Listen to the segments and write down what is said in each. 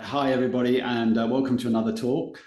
Hi, everybody, and welcome to another talk.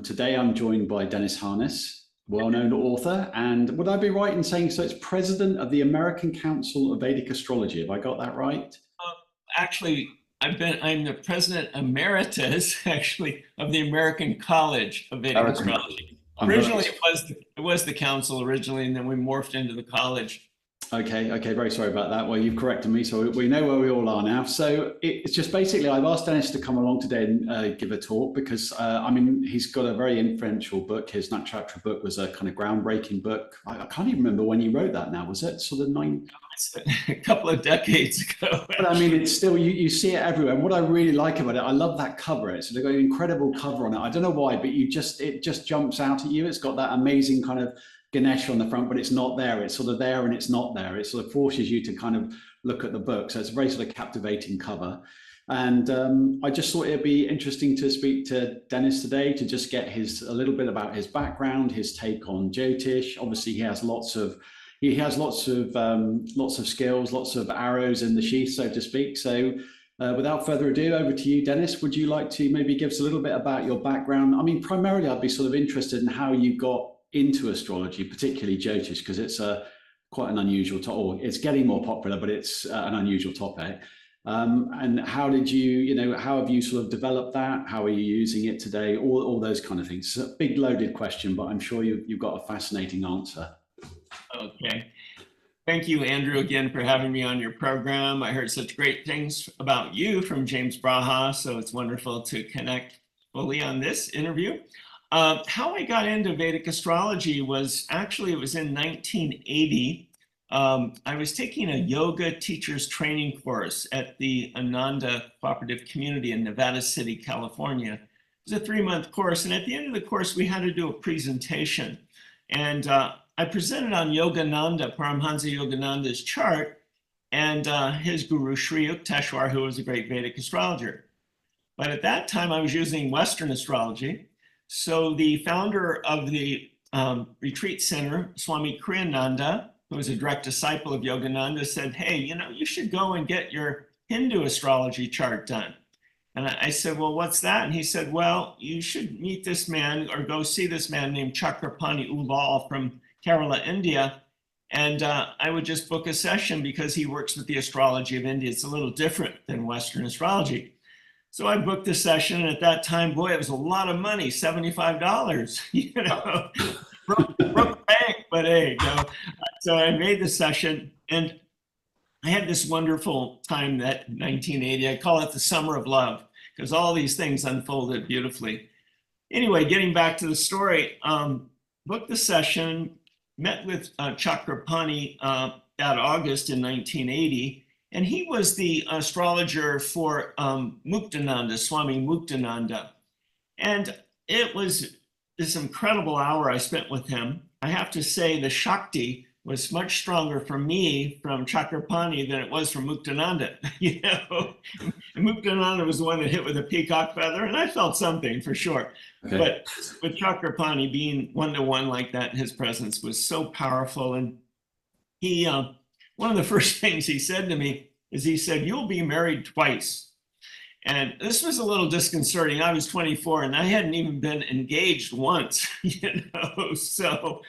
Today I'm joined by Dennis Harness, well-known author, and would I be right in saying so? It's president of the American Council of Vedic Astrology. Have I got that right? Uh, Actually, I'm the president emeritus, actually, of the American College of Vedic American. Astrology. I'm very Originally, it was the council originally, and then we morphed into the college. okay. Very sorry about that. Well, you've corrected me, so we know where we all are now. So it's just basically I've asked Dennis to come along today and give a talk because he's got a very influential book. His Nakshatra book was a kind of groundbreaking book. I can't even remember when you wrote that. Now was it sort of nine? It's a couple of decades ago. But I mean, it's still you see it everywhere. And what I really like about it, I love that cover. It's got an incredible cover on it. I don't know why, but it just jumps out at you. It's got that amazing kind of Ganesh on the front, but it's not there. It's sort of there and it's not there. It sort of forces you to kind of look at the book. So it's a very sort of captivating cover. And I just thought it'd be interesting to speak to Dennis today to just get a little bit about his background, his take on Jyotish. Obviously, he has lots of skills, lots of arrows in the sheath, so to speak. So without further ado, over to you, Dennis. Would you like to maybe give us a little bit about your background? I mean, primarily, I'd be sort of interested in how you got into astrology, particularly Jyotish, because it's quite an unusual topic, or it's getting more popular, but it's an unusual topic. And how did how have you sort of developed that? How are you using it today? All those kind of things. It's a big loaded question, but I'm sure you've got a fascinating answer. Okay. Thank you, Andrew, again for having me on your program. I heard such great things about you from James Braha, so it's wonderful to connect fully on this interview. How I got into Vedic astrology was actually, it was in 1980. I was taking a yoga teacher's training course at the Ananda Cooperative Community in Nevada City, California. It was a 3-month course, and at the end of the course, we had to do a presentation. And I presented on Yogananda, Paramhansa Yogananda's chart, and his guru, Sri Yukteswar, who was a great Vedic astrologer. But at that time, I was using Western astrology. So the founder of the retreat center, Swami Kriyananda, who was a direct disciple of Yogananda, said, hey, you should go and get your Hindu astrology chart done. And I said, well, what's that? And he said, well, you should meet this man or go see this man named Chakrapani Ulal from Kerala, India. And I would just book a session because he works with the astrology of India. It's a little different than Western astrology. So I booked the session. And at that time, boy, it was a lot of money, $75, broke the bank, but hey, So I made the session and I had this wonderful time that 1980, I call it the summer of love, because all these things unfolded beautifully. Anyway, getting back to the story, booked the session, met with Chakrapani that August in 1980, and he was the astrologer for Muktananda, Swami Muktananda. And it was this incredible hour I spent with him. I have to say the Shakti was much stronger for me from Chakrapani than it was from Muktananda. Muktananda was the one that hit with a peacock feather, and I felt something for sure. Okay. But with Chakrapani being one-to-one like that, his presence was so powerful. And he, one of the first things he said to me is he said, you'll be married twice. And this was a little disconcerting. I was 24 and I hadn't even been engaged once, so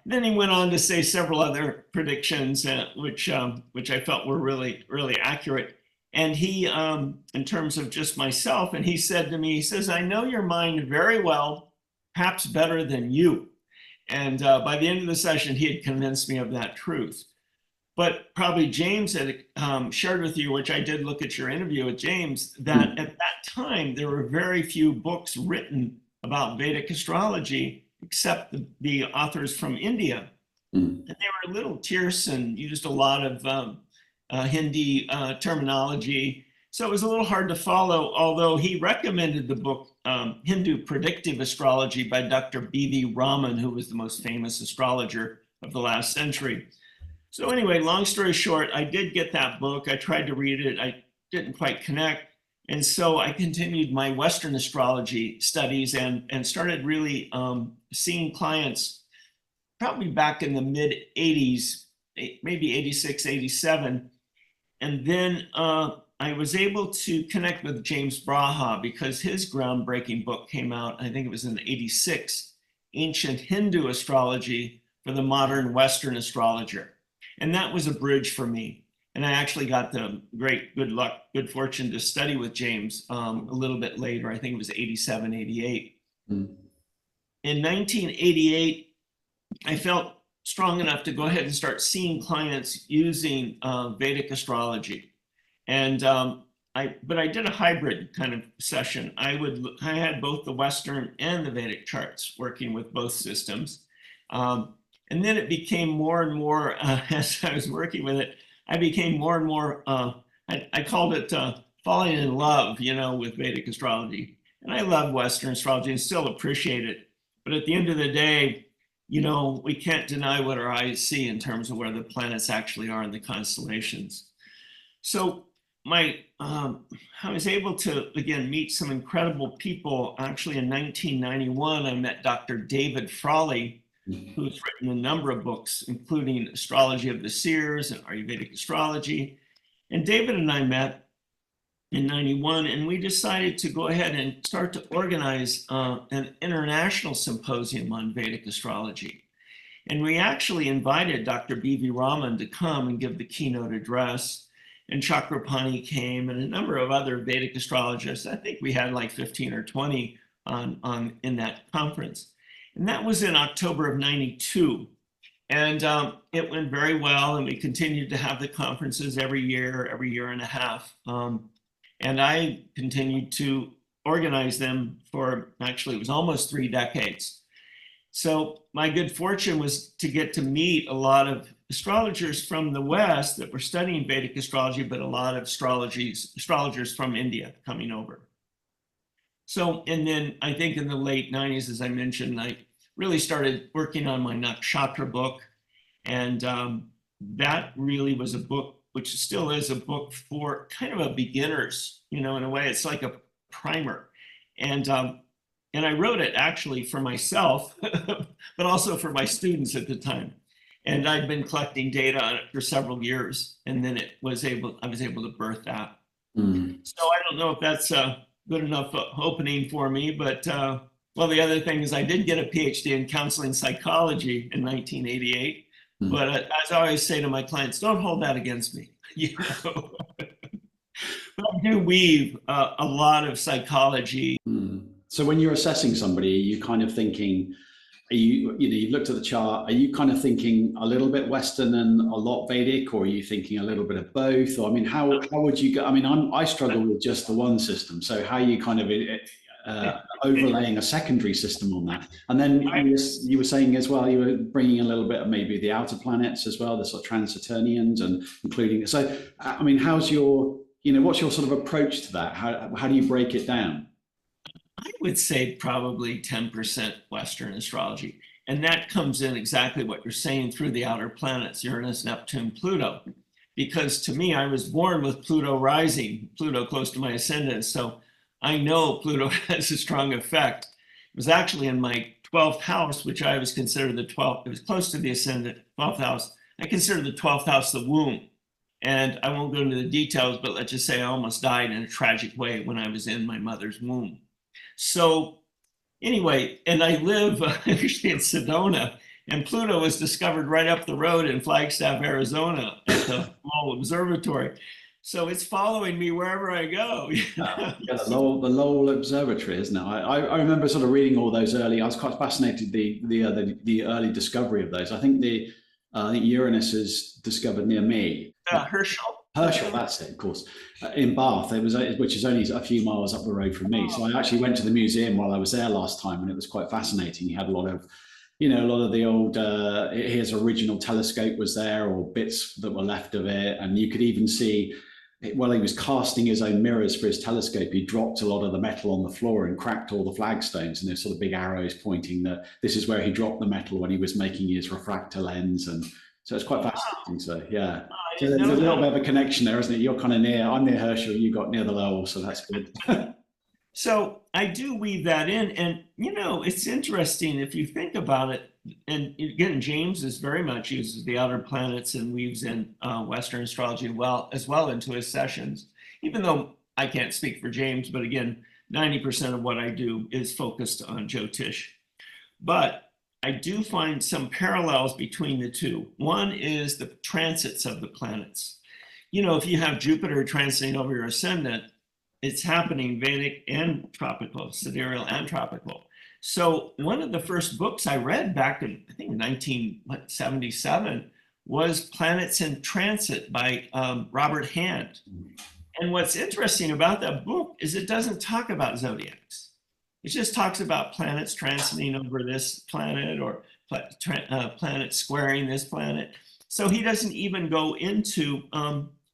then he went on to say several other predictions, which I felt were really, really accurate. And he, in terms of just myself, and he said to me, he says, I know your mind very well, perhaps better than you. And by the end of the session, he had convinced me of that truth. But probably James had shared with you, which I did look at your interview with James, that at that time, there were very few books written about Vedic astrology, except the authors from India. And they were a little terse and used a lot of Hindi terminology. So it was a little hard to follow, although he recommended the book Hindu Predictive Astrology by Dr. B.V. Raman, who was the most famous astrologer of the last century. So anyway, long story short, I did get that book. I tried to read it. I didn't quite connect. And so I continued my Western astrology studies and started really seeing clients probably back in the mid 80s, maybe 86, 87. And then I was able to connect with James Braha because his groundbreaking book came out, I think it was in '86, Ancient Hindu Astrology for the Modern Western Astrologer. And that was a bridge for me. And I actually got the good fortune to study with James a little bit later. I think it was '87, '88. Mm. In 1988, I felt strong enough to go ahead and start seeing clients using Vedic astrology. And but I did a hybrid kind of session. I had both the Western and the Vedic charts working with both systems. And then it became more and more, as I was working with it, I became more and more, I called it falling in love, with Vedic astrology. And I love Western astrology and still appreciate it. But at the end of the day, we can't deny what our eyes see in terms of where the planets actually are in the constellations. So I was able to, again, meet some incredible people. Actually, in 1991, I met Dr. David Frawley, who's written a number of books, including Astrology of the Seers and Ayurvedic Astrology. And David and I met in '91, and we decided to go ahead and start to organize an international symposium on Vedic astrology. And we actually invited Dr. B.V. Raman to come and give the keynote address. And Chakrapani came, and a number of other Vedic astrologists. I think we had like 15 or 20 in that conference. And that was in October of '92. And it went very well, and we continued to have the conferences every year and a half. And I continued to organize them for, actually, it was almost 3 decades. So my good fortune was to get to meet a lot of astrologers from the West that were studying Vedic astrology, but a lot of astrologers from India coming over. So, and then I think in the late '90s, as I mentioned, I really started working on my Nakshatra book. And that really was a book, which still is a book for kind of a beginners, in a way. It's like a primer. And I wrote it actually for myself, but also for my students at the time. And I'd been collecting data on it for several years, and then I was able to birth that. Mm. So I don't know if that's a good enough opening for me, but well, the other thing is I did get a PhD in counseling psychology in 1988. Mm. But as I always say to my clients, don't hold that against me. But I do weave a lot of psychology. Mm. So when you're assessing somebody, are you kind of thinking, you've looked at the chart, are you kind of thinking a little bit Western and a lot Vedic, or are you thinking a little bit of both? Or, how would you go? I struggle with just the one system. So how are you kind of overlaying a secondary system on that? And then you were saying as well, you were bringing a little bit of maybe the outer planets as well, the sort of Trans-Saturnians, and including. So, how's your, what's your sort of approach to that? How do you break it down? I would say probably 10% Western astrology. And that comes in exactly what you're saying through the outer planets, Uranus, Neptune, Pluto. Because to me, I was born with Pluto rising, Pluto close to my ascendant. So I know Pluto has a strong effect. It was actually in my 12th house, which I was considered the 12th. It was close to the ascendant, 12th house. I consider the 12th house the womb. And I won't go into the details, but let's just say I almost died in a tragic way when I was in my mother's womb. So anyway, and I live actually in Sedona, and Pluto was discovered right up the road in Flagstaff, Arizona at the Lowell Observatory. So it's following me wherever I go. Yeah, the Lowell Observatory, isn't it? I remember sort of reading all those early. I was quite fascinated the early discovery of those. I think Uranus is discovered near me. Herschel, that's it, of course, in Bath, which is only a few miles up the road from me. So I actually went to the museum while I was there last time, and it was quite fascinating. He had a lot of the old, his original telescope was there, or bits that were left of it. And you could even see, while he was casting his own mirrors for his telescope, he dropped a lot of the metal on the floor and cracked all the flagstones. And there's sort of big arrows pointing that this is where he dropped the metal when he was making his refractor lens. And so it's quite fascinating. So yeah, so there's a little bit of a connection there, isn't it? You're kind of near, I'm near Herschel, you got near the Lowell, so that's good. So I do weave that in, and it's interesting if you think about it. And again, James is very much uses the outer planets and weaves in Western astrology as well into his sessions. even though I can't speak for James, but again, 90% of what I do is focused on Jyotish. But I do find some parallels between the two. One is the transits of the planets. You know, if you have Jupiter transiting over your ascendant, it's happening Vedic and tropical, sidereal and tropical. So one of the first books I read back in, I think, 1977 was Planets in Transit by Robert Hand. And what's interesting about that book is it doesn't talk about zodiacs. It just talks about planets transiting over this planet or planets squaring this planet. So he doesn't even go into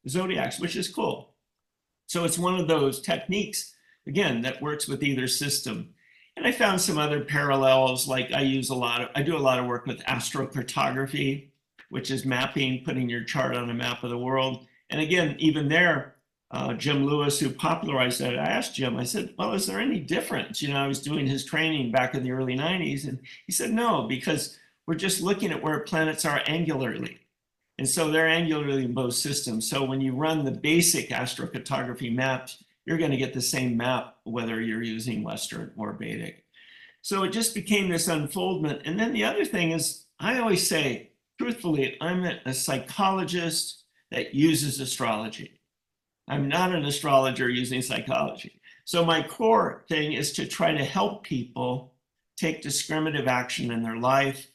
zodiacs, which is cool. So it's one of those techniques, again, that works with either system. And I found some other parallels, like I do a lot of work with astrocartography, which is mapping, putting your chart on a map of the world. And again, even there, Jim Lewis, who popularized that, I asked Jim, I said, well, is there any difference? You know, I was doing his training back in the early 90s, and he said, no, because we're just looking at where planets are angularly. And so they're angularly in both systems. So when you run the basic astrocartography maps, you're going to get the same map, whether you're using Western or Vedic. So it just became this unfoldment. And then the other thing is, I always say, truthfully, I'm a psychologist that uses astrology. I'm not an astrologer using psychology. So my core thing is to try to help people take discriminative action in their life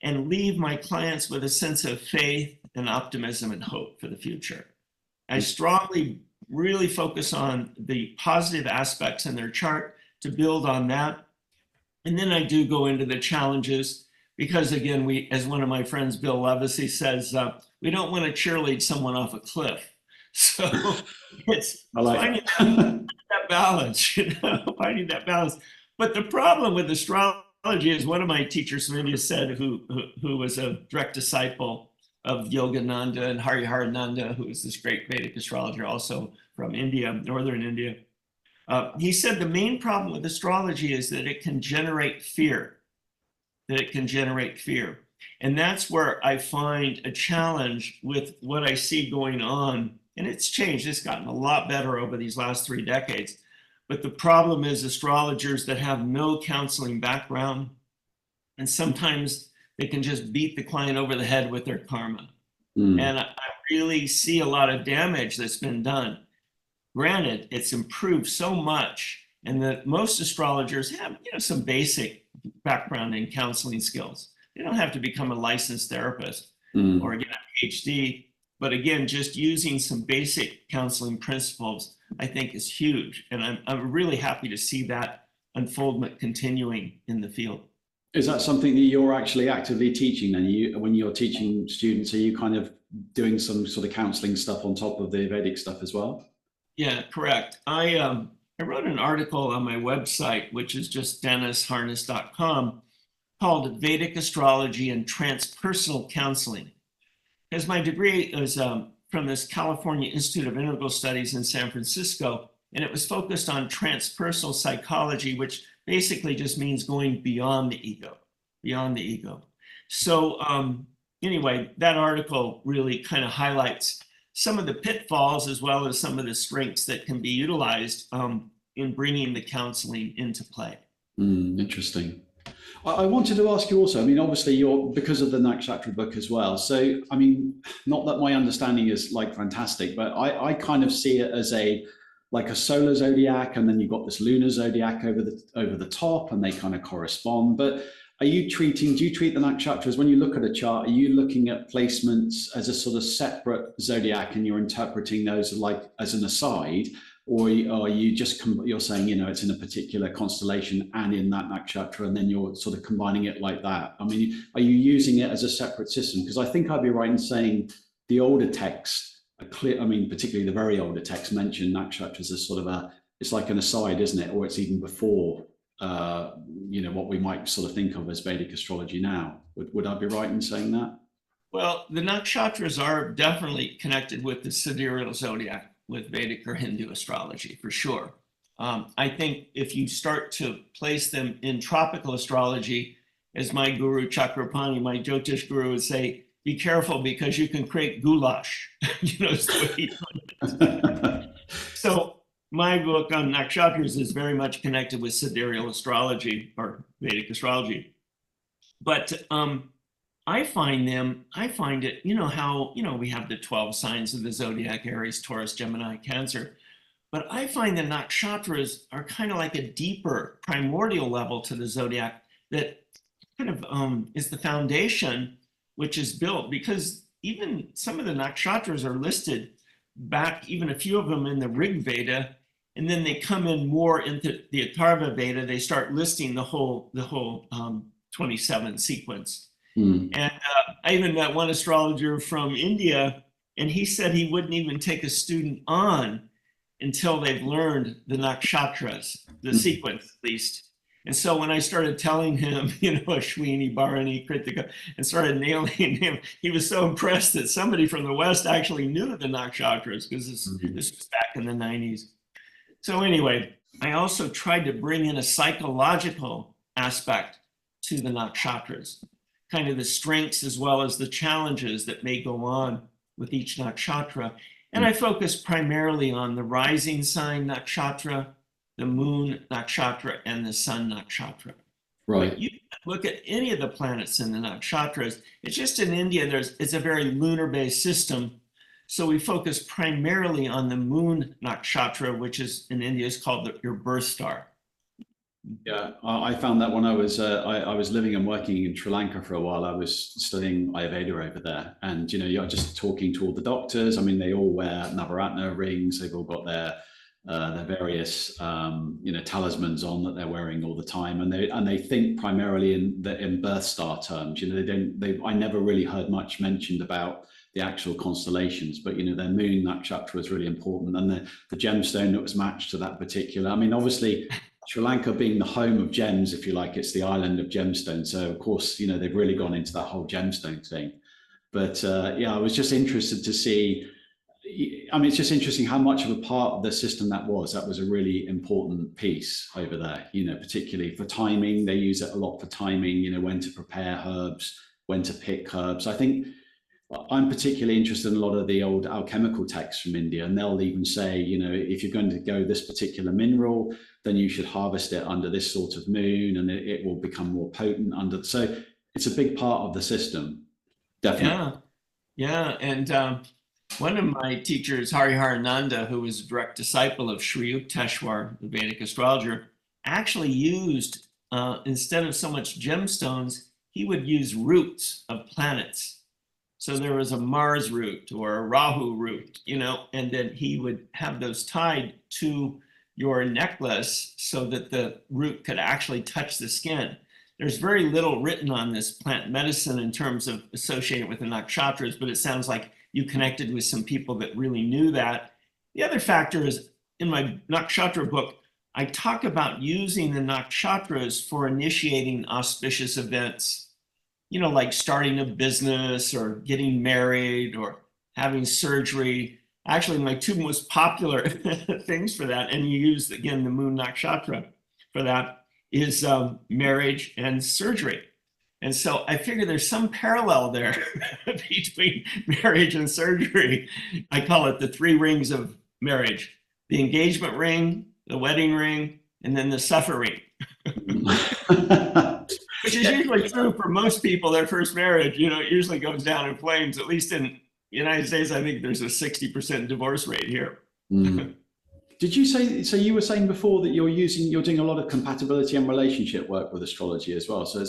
and leave my clients with a sense of faith and optimism and hope for the future. I strongly really focus on the positive aspects in their chart to build on that. And then I do go into the challenges because, again, as one of my friends, Bill Levesey, says, we don't want to cheerlead someone off a cliff. So it's finding that balance, finding that balance. But the problem with astrology is, one of my teachers, Svidya, said, who was a direct disciple of Yogananda and Hariharananda, who is this great Vedic astrologer also from India, northern India. He said the main problem with astrology is that it can generate fear, And that's where I find a challenge with what I see going on. And it's changed, it's gotten a lot better over these last 3 decades. But the problem is astrologers that have no counseling background, and sometimes they can just beat the client over the head with their karma. And I really see a lot of damage that's been done. Granted, it's improved so much, and that most astrologers have, some basic background in counseling skills. They don't have to become a licensed therapist or get a PhD, but again, just using some basic counseling principles, I think, is huge. And I'm really happy to see that unfoldment continuing in the field. Is that something that you're actually actively teaching then? When you're teaching students, are you kind of doing some sort of counseling stuff on top of the Vedic stuff as well? Yeah, correct. I wrote an article on my website, which is just dennisharness.com, called Vedic Astrology and Transpersonal Counseling. Because my degree is from this California Institute of Integral Studies in San Francisco, and it was focused on transpersonal psychology, which basically just means going beyond the ego. So anyway, that article really kind of highlights some of the pitfalls as well as some of the strengths that can be utilized in bringing the counseling into play. Interesting. I wanted to ask you also, obviously because of the Nakshatra book as well. So, not that my understanding is like fantastic, but I kind of see it as like a solar zodiac, and then you've got this lunar zodiac over the top, and they kind of correspond. But do you treat the nakshatras, when you look at a chart, are you looking at placements as a sort of separate zodiac and you're interpreting those like as an aside, or are you just you're saying, it's in a particular constellation and in that nakshatra, and then you're sort of combining it like that? Are you using it as a separate system? Because I think I'd be right in saying the older texts, particularly the very older texts, mention nakshatras as sort of it's like an aside, isn't it? Or it's even before, what we might sort of think of as Vedic astrology now. Would I be right in saying that? Well, the nakshatras are definitely connected with the sidereal zodiac, with Vedic or Hindu astrology, for sure. I think if you start to place them in tropical astrology, as my guru Chakrapani, my Jyotish guru, would say, be careful because you can create goulash. Is the way he put it. my book on Nakshatras is very much connected with sidereal astrology or Vedic astrology. But I find it, you know how, we have the 12 signs of the zodiac, Aries, Taurus, Gemini, Cancer. But I find the nakshatras are kind of like a deeper primordial level to the zodiac that kind of is the foundation which is built, because even some of the nakshatras are listed back, even a few of them in the Rig Veda, and then they come in more into the Atharva Veda. They start listing the whole 27 sequence. And I even met one astrologer from India, and he said he wouldn't even take a student on until they've learned the nakshatras, the sequence at least. And so when I started telling him, Ashwini, Bharani, Kritika, and started nailing him, he was so impressed that somebody from the West actually knew the nakshatras, because this was back in the 90s. So anyway, I also tried to bring in a psychological aspect to the nakshatras, kind of the strengths as well as the challenges that may go on with each nakshatra. And I focus primarily on the rising sign nakshatra, the moon nakshatra, and the sun nakshatra. Right. But you can look at any of the planets in the nakshatras. It's just in India, it's a very lunar-based system. So we focus primarily on the moon nakshatra, which is in India is called your birth star. Yeah, I found that when I was living and working in Sri Lanka for a while. I was studying Ayurveda over there, and you're just talking to all the doctors. I mean, they all wear Navaratna rings. They've all got their various talismans on that they're wearing all the time, and they think primarily in birth star terms. I never really heard much mentioned about the actual constellations, but their moon nakshatra was really important, and the gemstone that was matched to that particular. I mean, obviously, Sri Lanka being the home of gems, if you like, it's the island of gemstones. So of course, they've really gone into that whole gemstone thing. But I was just interested to see. I mean, it's just interesting how much of a part of the system that was. That was a really important piece over there, particularly for timing. They use it a lot for timing, when to prepare herbs, when to pick herbs. I think I'm particularly interested in a lot of the old alchemical texts from India, and they'll even say, if you're going to go this particular mineral, then you should harvest it under this sort of moon, and it will become more potent under. So it's a big part of the system, definitely. Yeah, and one of my teachers, Hariharananda, who was a direct disciple of Sri Yukteswar, the Vedic astrologer, actually used, instead of so much gemstones, he would use roots of planets. So there was a Mars root or a Rahu root, and then he would have those tied to your necklace so that the root could actually touch the skin. There's very little written on this plant medicine in terms of associating with the nakshatras, but it sounds like you connected with some people that really knew that. The other factor is, in my nakshatra book, I talk about using the nakshatras for initiating auspicious events, like starting a business or getting married or having surgery. Actually, my two most popular things for that, and you use, again, the moon nakshatra for that, is marriage and surgery. And so I figure there's some parallel there between marriage and surgery. I call it the 3 rings of marriage: the engagement ring, the wedding ring, and then the suffer ring. Which is usually true for most people. Their first marriage, it usually goes down in flames. At least in the United States, I think there's a 60% divorce rate here. Did you say, so you were saying before that you're doing a lot of compatibility and relationship work with astrology as well. So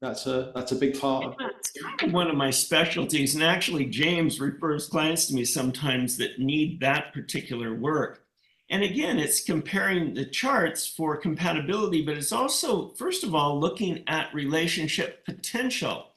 that's a big part of It's kind of one of my specialties. And actually, James refers clients to me sometimes that need that particular work. And again, it's comparing the charts for compatibility, but it's also, first of all, looking at relationship potential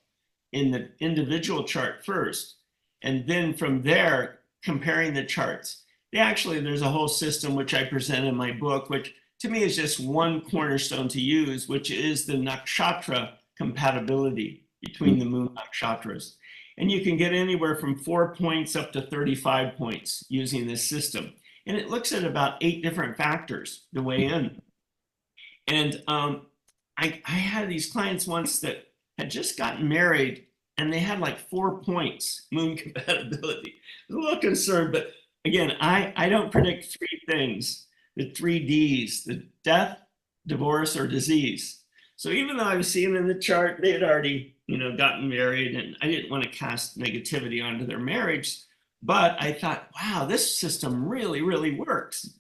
in the individual chart first. And then from there, comparing the charts. There's a whole system which I present in my book, which to me is just one cornerstone to use, which is the nakshatra compatibility between the moon nakshatras. And you can get anywhere from 4 points up to 35 points using this system. And it looks at about 8 different factors to weigh in. And I had these clients once that had just gotten married, and they had like 4 points moon compatibility. I was a little concerned, but again, I don't predict 3 things. the 3 Ds, the death, divorce, or disease. So even though I was seeing in the chart, they had already, gotten married, and I didn't want to cast negativity onto their marriage, but I thought, wow, this system really, really works.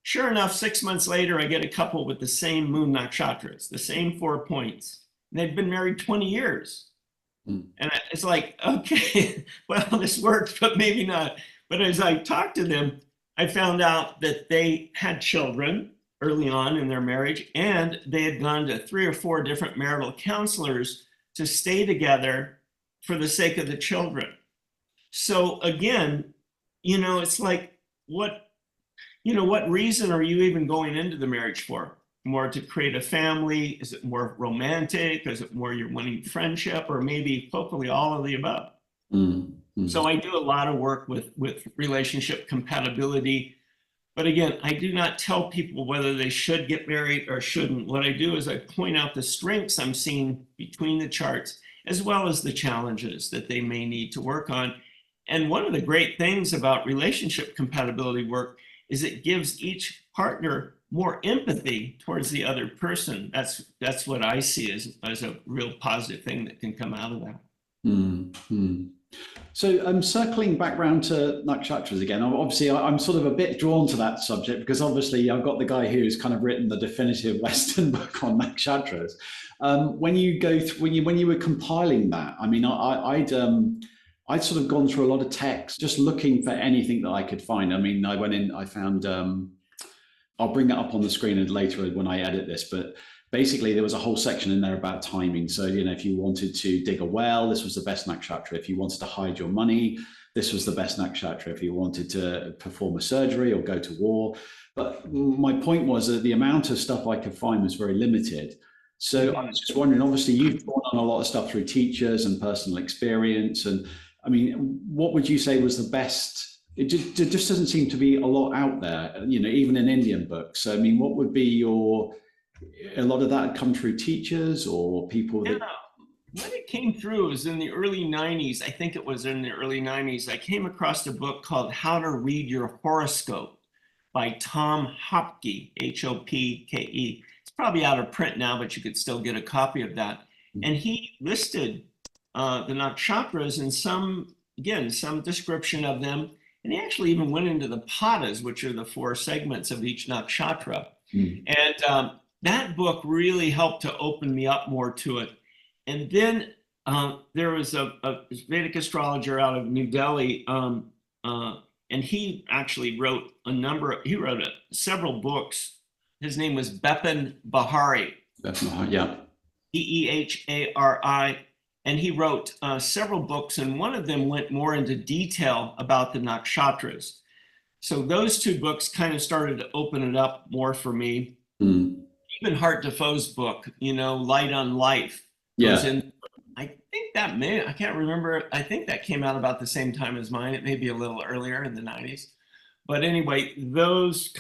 Sure enough, 6 months later, I get a couple with the same moon nakshatras, the same 4 points. And they've been married 20 years. And it's like, okay, well, this works, but maybe not. But as I talked to them, I found out that they had children early on in their marriage, and they had gone to 3 or 4 different marital counselors to stay together for the sake of the children. So again, it's like, what reason are you even going into the marriage for? More to create a family? Is it more romantic? Is it more you're wanting friendship, or maybe hopefully all of the above? So I do a lot of work with relationship compatibility. But again, I do not tell people whether they should get married or shouldn't. What I do is I point out the strengths I'm seeing between the charts, as well as the challenges that they may need to work on. And one of the great things about relationship compatibility work is it gives each partner more empathy towards the other person. That's what I see as a real positive thing that can come out of that. So I'm circling back round to nakshatras again. Obviously, I'm sort of a bit drawn to that subject because obviously I've got the guy who's kind of written the definitive Western book on nakshatras. When you go through, when you were compiling that, I mean, I'd sort of gone through a lot of text, just looking for anything that I could find. I mean, I went in, I found, I'll bring that up on the screen later when I edit this, but basically there was a whole section in there about timing. So, if you wanted to dig a well, this was the best nakshatra. If you wanted to hide your money, this was the best nakshatra. If you wanted to perform a surgery or go to war. But my point was that the amount of stuff I could find was very limited. So I was just wondering, obviously you've drawn on a lot of stuff through teachers and personal experience. And I mean, what would you say was the best? It just doesn't seem to be a lot out there, even in Indian books. So, I mean, what would be a lot of that come through teachers or people that... When it came through, it was in the early 90s. I think it was in the early 90s. I came across a book called How to Read Your Horoscope by Tom Hopke, Hopke. It's probably out of print now, but you could still get a copy of that. And he listed the nakshatras and some description of them. And he actually even went into the padas, which are the 4 segments of each nakshatra. And that book really helped to open me up more to it. And then there was a Vedic astrologer out of New Delhi, and he actually wrote several books. His name was Bepin Bahari. Yeah. Behari. And he wrote several books, and one of them went more into detail about the nakshatras. So those 2 books kind of started to open it up more for me. Even Hart Defoe's book, Light on Life. Yeah. I think I can't remember. I think that came out about the same time as mine. It may be a little earlier in the 90s. But anyway, those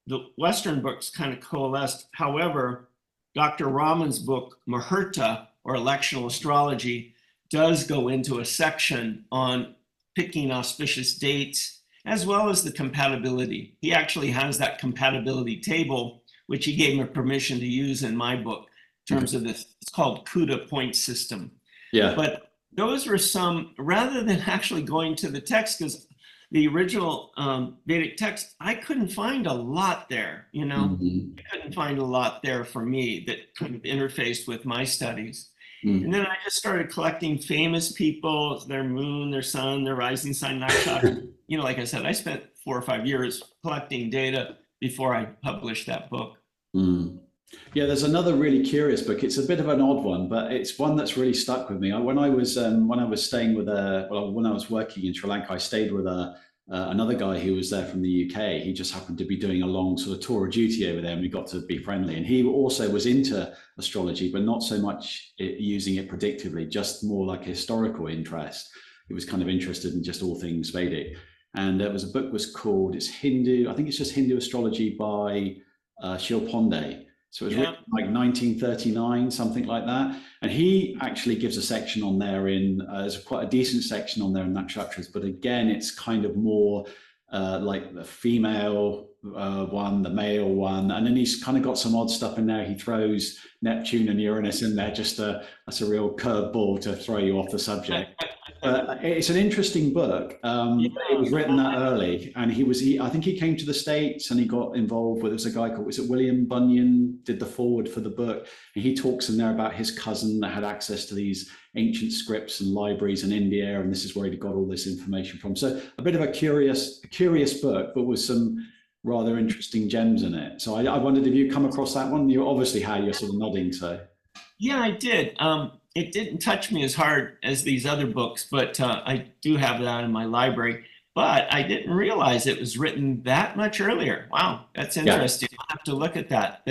the Western books kind of coalesced. However, Dr. Raman's book, Muhurta, or Electional Astrology, does go into a section on picking auspicious dates, as well as the compatibility. He actually has that compatibility table, which he gave me permission to use in my book, in terms of this. It's called CUDA point system. Yeah. But those were some, rather than actually going to the text, because the original Vedic text, I couldn't find a lot there, I couldn't find a lot there for me that kind of interfaced with my studies. And then I just started collecting famous people, their moon, their sun, their rising sign, nakshatra. Like I said, I spent 4 or 5 years collecting data before I published that book. Yeah, there's another really curious book. It's a bit of an odd one, but it's one that's really stuck with me. When I was staying with when I was working in Sri Lanka, I stayed with another guy who was there from the UK. He just happened to be doing a long sort of tour of duty over there, and we got to be friendly. And he also was into astrology, but not so much using it predictively, just more like a historical interest. He was kind of interested in just all things Vedic. And there was a book called, it's Hindu, I think it's just Hindu Astrology by Shil Pandey. So it was written like 1939, something like that. And he actually gives a section on there there's quite a decent section on there in nakshatras, but again, it's kind of more like the female one, the male one, and then he's kind of got some odd stuff in there. He throws Neptune and Uranus in there, just that's a real curveball to throw you off the subject. It's an interesting book. It was written that early, and I think he came to the States and he got involved with, there's a guy called, was it William Bunyan, did the forward for the book. And he talks in there about his cousin that had access to these ancient scripts and libraries in India, and this is where he got all this information from. So a bit of a curious book, but with some rather interesting gems in it. So I wondered if you come across that one. You obviously had, you're sort of nodding, so. Yeah, I did. It didn't touch me as hard as these other books, but I do have that in my library. But I didn't realize it was written that much earlier. Wow, that's interesting. Yeah. I'll have to look at that.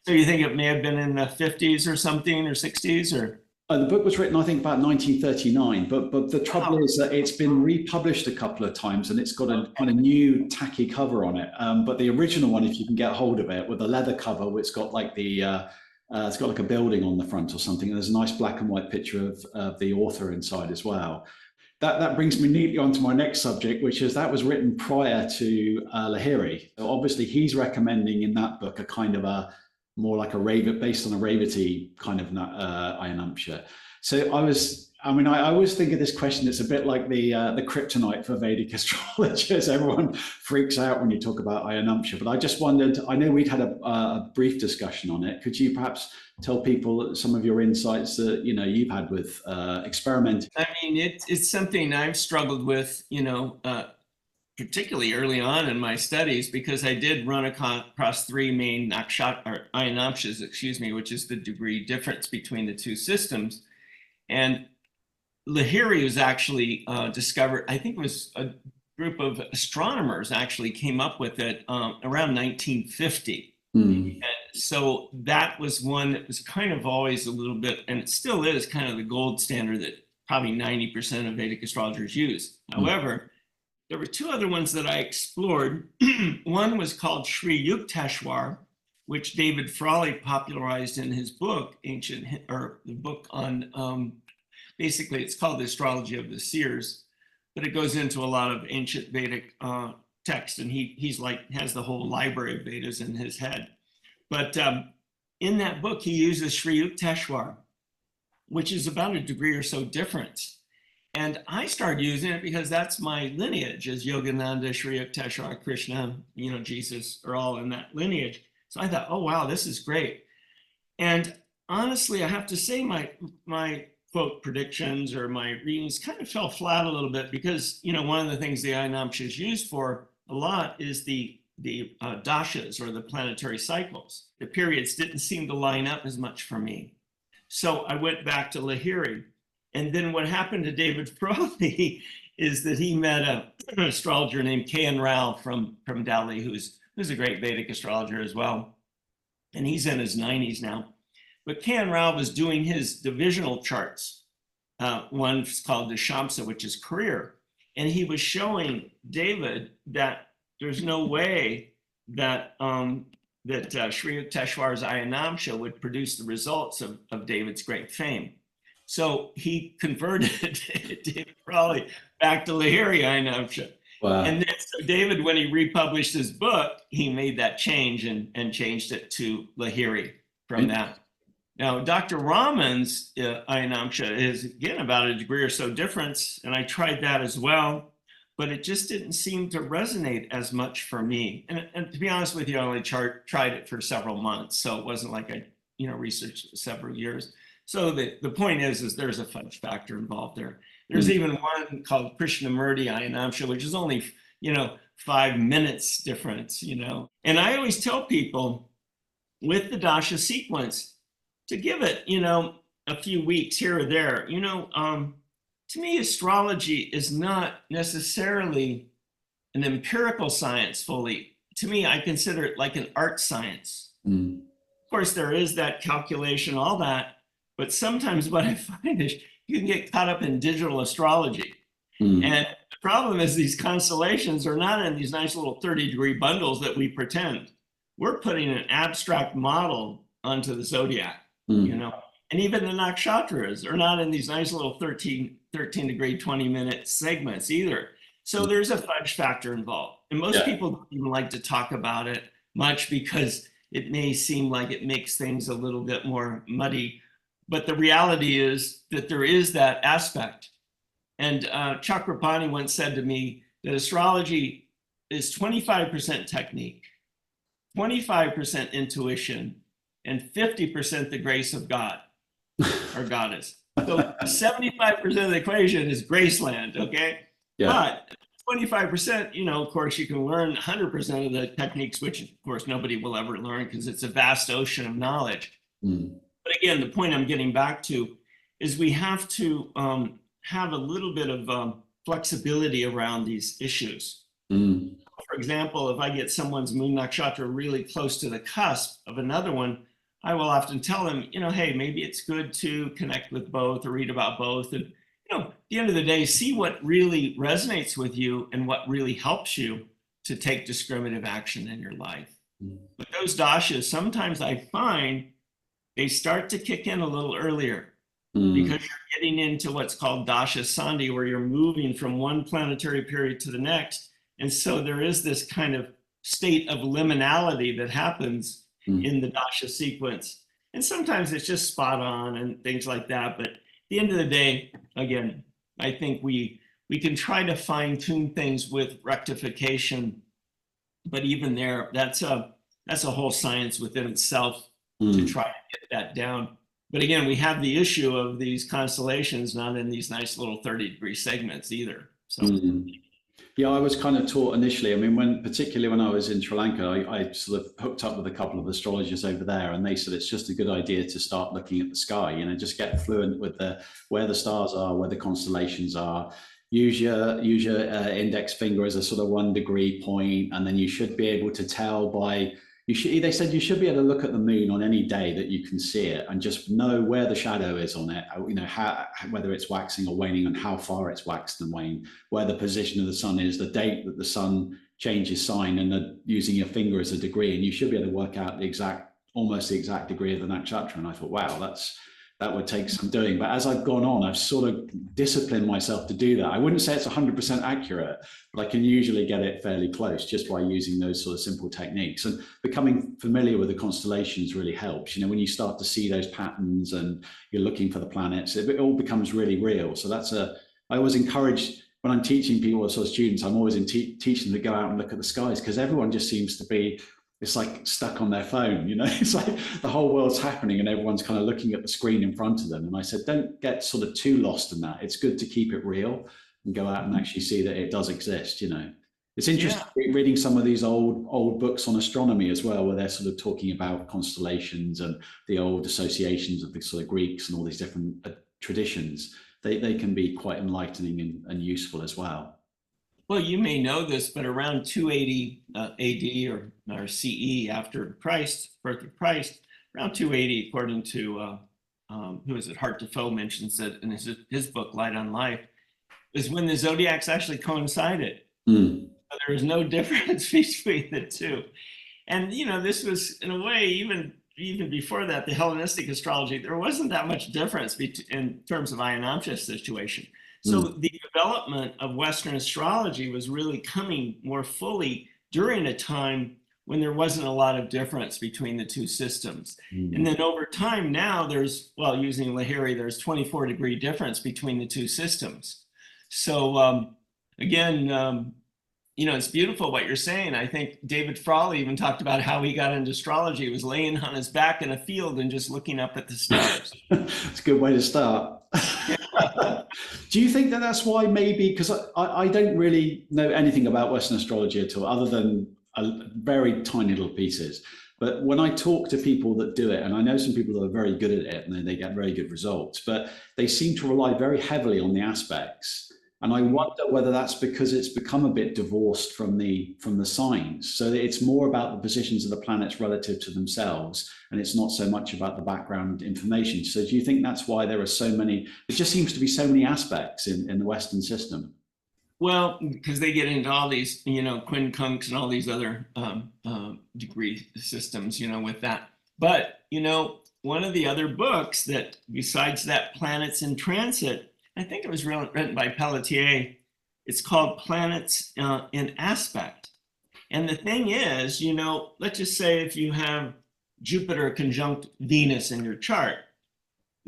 So you think it may have been in the 50s or something, or 60s, or? The book was written, I think, about 1939, but the trouble is that it's been republished a couple of times, and it's got a kind of new tacky cover on it. But the original one, if you can get hold of it, with the leather cover, it's got like it's got like a building on the front or something, and there's a nice black and white picture of the author inside as well. That brings me neatly onto my next subject, which is that was written prior to Lahiri. So obviously he's recommending in that book a kind of a more like based on a Revati kind of Ionamptia. So I always think of this question. It's a bit like the kryptonite for Vedic astrologers. Everyone freaks out when you talk about Ionamptia, but I just wondered, I know we'd had a brief discussion on it. Could you perhaps tell people some of your insights that, you've had with experimenting? I mean, it's something I've struggled with, particularly early on in my studies, because I did run across three main Ionamptias, which is the degree difference between the two systems. And Lahiri was actually discovered, I think it was a group of astronomers actually came up with it around 1950. And so that was one that was kind of always a little bit, and it still is kind of the gold standard that probably 90% of Vedic astrologers use. However, there were two other ones that I explored. One was called Sri Yukteswar, which David Frawley popularized in his book, the book on, basically it's called The Astrology of the Seers, but it goes into a lot of ancient Vedic text, and he's like, has the whole library of Vedas in his head. But in that book, he uses Sri Yukteswar, which is about a degree or so difference. And I started using it because that's my lineage, as Yogananda, Sri Yukteswar, Krishna, Jesus are all in that lineage. So I thought, oh, wow, this is great. And honestly, I have to say my quote predictions or my readings kind of fell flat a little bit because, one of the things the Ionamptia is used for a lot is the dashas, or the planetary cycles. The periods didn't seem to line up as much for me. So I went back to Lahiri. And then what happened to David Frawley is that he met an astrologer named K.N. Rao from Delhi, who's a great Vedic astrologer as well. And he's in his 90s now. But K.N. Rao was doing his divisional charts. One's called Dashamsa, which is career. And he was showing David that there's no way that Sri Yukteswar's Ionamptia would produce the results of David's great fame. So he converted David Frawley back to Lahiri Ionamptia. Wow. And then so David, when he republished his book, he made that change and changed it to Lahiri from that. Now, Dr. Raman's Ionamptia is, again, about a degree or so difference, and I tried that as well, but it just didn't seem to resonate as much for me. And to be honest with you, I only tried it for several months, so it wasn't like I researched several years. So the point is there's a fudge factor involved there. There's even one called Krishnamurti Ionamptia, which is only, 5 minutes difference, And I always tell people with the Dasha sequence to give it, a few weeks here or there. To me, astrology is not necessarily an empirical science fully. To me, I consider it like an art science. Of course, there is that calculation, all that. But sometimes what I find is you can get caught up in digital astrology. And the problem is these constellations are not in these nice little 30-degree bundles that we pretend. We're putting an abstract model onto the zodiac, and even the Nakshatras are not in these nice little 13-degree, 20-minute segments either. So there's a fudge factor involved. And most people don't even like to talk about it much because it may seem like it makes things a little bit more muddy. But the reality is that there is that aspect. And Chakrapani once said to me that astrology is 25% technique, 25% intuition, and 50% the grace of God or goddess. So 75% of the equation is Graceland, okay? Yeah. But 25%, you know, of course, you can learn 100% of the techniques, which of course nobody will ever learn because it's a vast ocean of knowledge. But again, the point I'm getting back to is we have to have a little bit of flexibility around these issues. For example, if I get someone's moon nakshatra really close to the cusp of another one, I will often tell them, you know, hey, maybe it's good to connect with both or read about both. And, you know, at the end of the day, see what really resonates with you and what really helps you to take discriminative action in your life. But those dashas, sometimes I find they start to kick in a little earlier because you're getting into what's called dasha sandhi, where you're moving from one planetary period to the next. And so there is this kind of state of liminality that happens in the dasha sequence. And sometimes it's just spot on and things like that. But at the end of the day, again, I think we can try to fine tune things with rectification. But even there, that's a whole science within itself to try to get that down. But again, we have the issue of these constellations not in these nice little 30-degree segments either. So. Yeah, I was kind of taught initially. I mean, particularly when I was in Sri Lanka, I sort of hooked up with a couple of astrologers over there, and they said it's just a good idea to start looking at the sky. You know, just get fluent with where the stars are, where the constellations are. Use your index finger as a sort of 1 degree point, and then you should be able to tell by. They said you should be able to look at the moon on any day that you can see it and just know where the shadow is on it, you know, whether it's waxing or waning and how far it's waxed and waned, where the position of the sun is, the date that the sun changes sign, and using your finger as a degree. And you should be able to work out almost the exact degree of the nakshatra. And I thought, wow, that would take some doing. But as I've gone on, I've sort of disciplined myself to do that. I wouldn't say it's 100% accurate, but I can usually get it fairly close just by using those sort of simple techniques. And becoming familiar with the constellations really helps. You know, when you start to see those patterns and you're looking for the planets, it all becomes really real. So I always encourage, when I'm teaching people or sort of students, I'm always teaching them to go out and look at the skies, because everyone just seems to be, it's like stuck on their phone, you know. It's like the whole world's happening and everyone's kind of looking at the screen in front of them. And I said, don't get sort of too lost in that. It's good to keep it real and go out and actually see that it does exist, you know. It's interesting reading some of these old books on astronomy as well, where they're sort of talking about constellations and the old associations of the sort of Greeks and all these different traditions. They can be quite enlightening and useful as well. Well, you may know this, but around 280 AD or CE, after Christ, birth of Christ, around 280, according to, who is it, Hart Defoe mentions it in his book, Light on Life, is when the zodiacs actually coincided. So there was no difference between the two. And, you know, this was, in a way, even before that, the Hellenistic astrology, there wasn't that much difference in terms of Ayanamsha situation. So the development of Western astrology was really coming more fully during a time when there wasn't a lot of difference between the two systems. And then over time now there's, well, using Lahiri, there's 24-degree difference between the two systems. So again, you know, it's beautiful what you're saying. I think David Frawley even talked about how he got into astrology. He was laying on his back in a field and just looking up at the stars. It's a good way to start. Do you think that that's why, maybe, because I don't really know anything about Western astrology at all, other than very tiny little pieces. But when I talk to people that do it, and I know some people that are very good at it and they get very good results, but they seem to rely very heavily on the aspects. And I wonder whether that's because it's become a bit divorced from the signs. So that it's more about the positions of the planets relative to themselves, and it's not so much about the background information. So do you think that's why there are so many, there just seems to be so many aspects in the Western system? Well, because they get into all these, you know, quincunx and all these other degree systems, you know, with that. But, you know, one of the other books that, besides that, Planets in Transit, I think it was written by Pelletier, It's called planets in aspect. And the thing is, you know, let's just say if you have Jupiter conjunct Venus in your chart,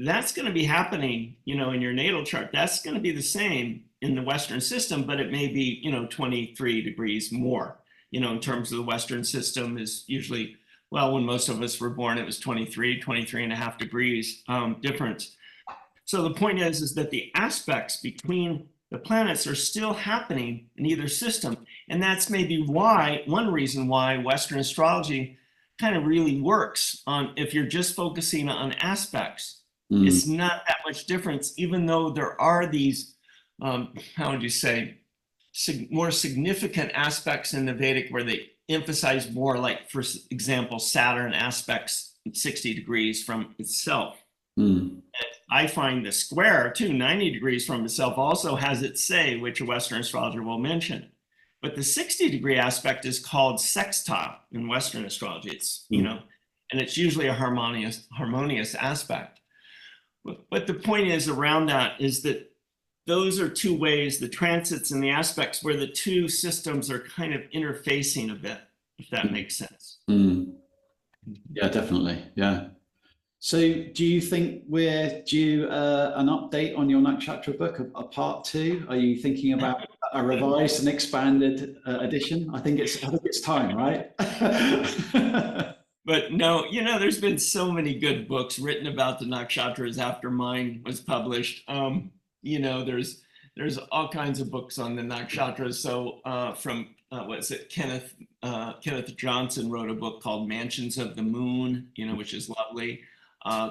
that's going to be happening, you know, in your natal chart. That's going to be the same in the Western system, but it may be, you know, 23 degrees more, you know, in terms of the Western system is usually, well, when most of us were born, it was 23 and a half degrees difference. So the point is that the aspects between the planets are still happening in either system. And that's maybe why, one reason why Western astrology kind of really works on, if you're just focusing on aspects. It's not that much difference, even though there are these, how would you say, more significant aspects in the Vedic where they emphasize more, like, for example, Saturn aspects 60 degrees from itself. And I find the square, too, 90 degrees from itself also has its say, which a Western astrologer will mention. But the 60-degree aspect is called sextile in Western astrology. It's, you know, and it's usually a harmonious aspect. But the point is around that is that those are two ways, the transits and the aspects, where the two systems are kind of interfacing a bit, if that makes sense. Yeah, definitely. Yeah. So do you think we're due an update on your Nakshatra book, a part 2? Are you thinking about a revised and expanded edition? I think it's time, right? But no, you know, there's been so many good books written about the Nakshatras after mine was published. You know, there's all kinds of books on the Nakshatras. So from what is it? Kenneth Johnson wrote a book called Mansions of the Moon, you know, which is lovely.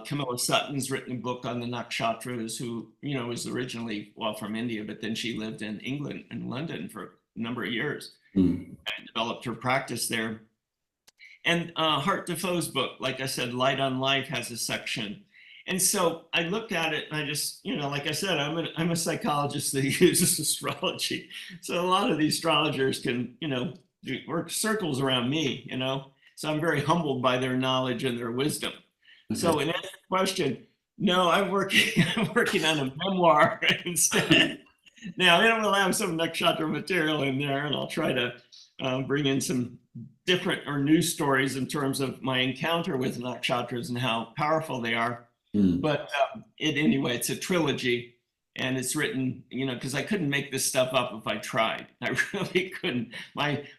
Camilla Sutton's written a book on the Nakshatras, who, you know, was originally, well, from India, but then she lived in England and London for a number of years and developed her practice there. And Hart Defoe's book, like I said, Light on Life, has a section. And so I looked at it and I just, you know, like I said, I'm a psychologist that uses astrology. So a lot of these astrologers can, you know, work circles around me, you know. So I'm very humbled by their knowledge and their wisdom. Okay. So in answer to the question, no, I'm working on a memoir instead. Now, I will have some nakshatra material in there, and I'll try to bring in some different or new stories in terms of my encounter with nakshatras and how powerful they are. But anyway, it's a trilogy, and it's written, you know, because I couldn't make this stuff up if I tried. I really couldn't.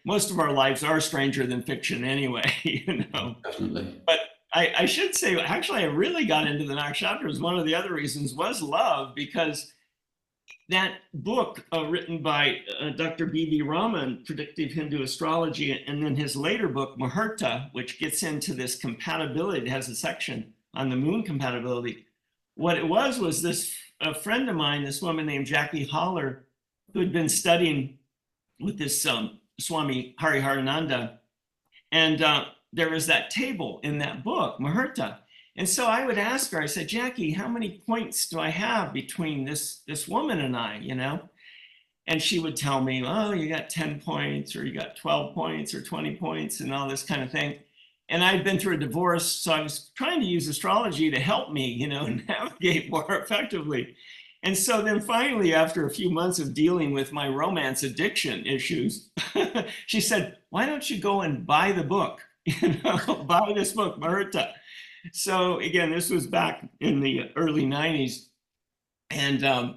Most of our lives are stranger than fiction anyway, you know. Definitely. But I should say, actually, I really got into the nakshatras. One of the other reasons was love, because that book written by Dr. B.V. Raman, Predictive Hindu Astrology, and then his later book, Muhurta, which gets into this compatibility, it has a section on the moon compatibility. What it was this a friend of mine, this woman named Jackie Holler, who had been studying with this Swami Hariharananda. And there was that table in that book, Muhurta. And so I would ask her, I said, Jackie, how many points do I have between this woman and I, you know? And she would tell me, oh, you got 10 points, or you got 12 points, or 20 points, and all this kind of thing. And I'd been through a divorce, so I was trying to use astrology to help me, you know, navigate more effectively. And so then finally, after a few months of dealing with my romance addiction issues, she said, why don't you go and buy the book? You know, buy this book, Muhurta. So again, this was back in the early 90s. And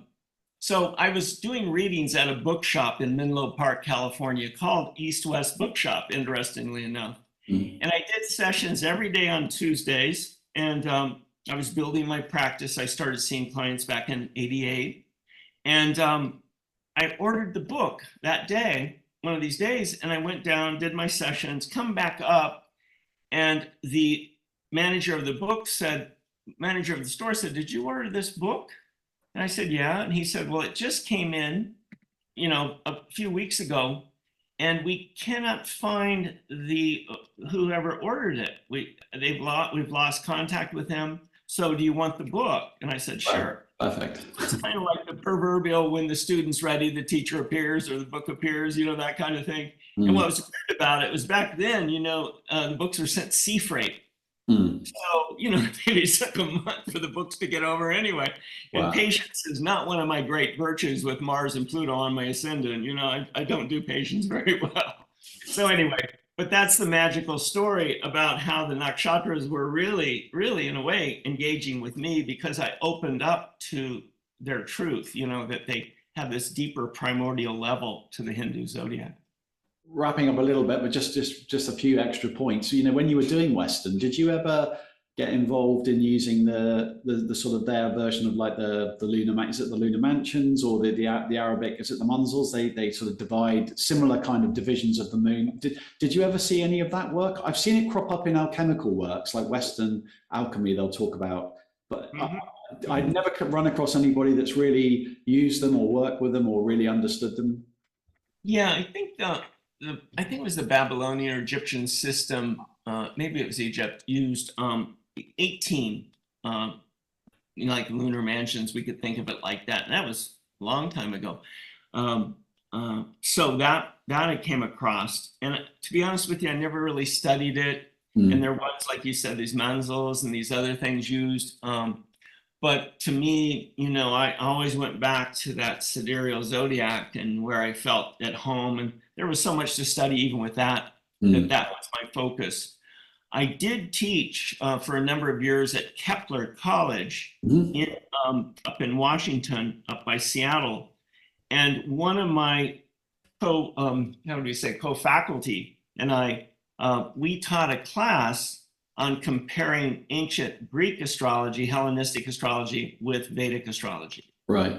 so I was doing readings at a bookshop in Menlo Park, California, called East West Bookshop, interestingly enough. And I did sessions every day on Tuesdays. And I was building my practice. I started seeing clients back in '88. And I ordered the book that day, one of these days, and I went down, did my sessions, come back up, and the manager of the store said, did you order this book? And I said, yeah. And he said, well, it just came in, you know, a few weeks ago, and we cannot find whoever ordered it. We've lost contact with him. So do you want the book? And I said, sure. Perfect. It's kind of like the proverbial, when the student's ready, the teacher appears, or the book appears, you know, that kind of thing. And what was great about it was, back then, you know, the books were sent sea freight. So, maybe it took a month for the books to get over anyway. And Wow. patience is not one of my great virtues with Mars and Pluto on my ascendant. I don't do patience very well. So anyway, but that's the magical story about how the Nakshatras were really, really, in a way, engaging with me because I opened up to their truth, that they have this deeper primordial level to the Hindu zodiac. Wrapping up a little bit, but just a few extra points. When you were doing Western, did you ever get involved in using the sort of their version of like the lunar, is it the lunar mansions, or the Arabic, is it the manzils? They sort of divide similar kind of divisions of the moon. Did you ever see any of that work? I've seen it crop up in alchemical works like Western alchemy. They'll talk about, but I'd never run across anybody that's really used them or worked with them or really understood them. Yeah, I think I think it was the Babylonian or Egyptian system. Maybe it was Egypt used 18 like lunar mansions. We could think of it like that, and that was a long time ago. So that I came across, and to be honest with you, I never really studied it. And there was, like you said, these manzils and these other things used. But to me, I always went back to that sidereal zodiac and where I felt at home. And there was so much to study even with that, that was my focus. I did teach for a number of years at Kepler College up in Washington, up by Seattle. And one of my co-faculty and I, we taught a class on comparing ancient Greek astrology, Hellenistic astrology, with Vedic astrology. Right.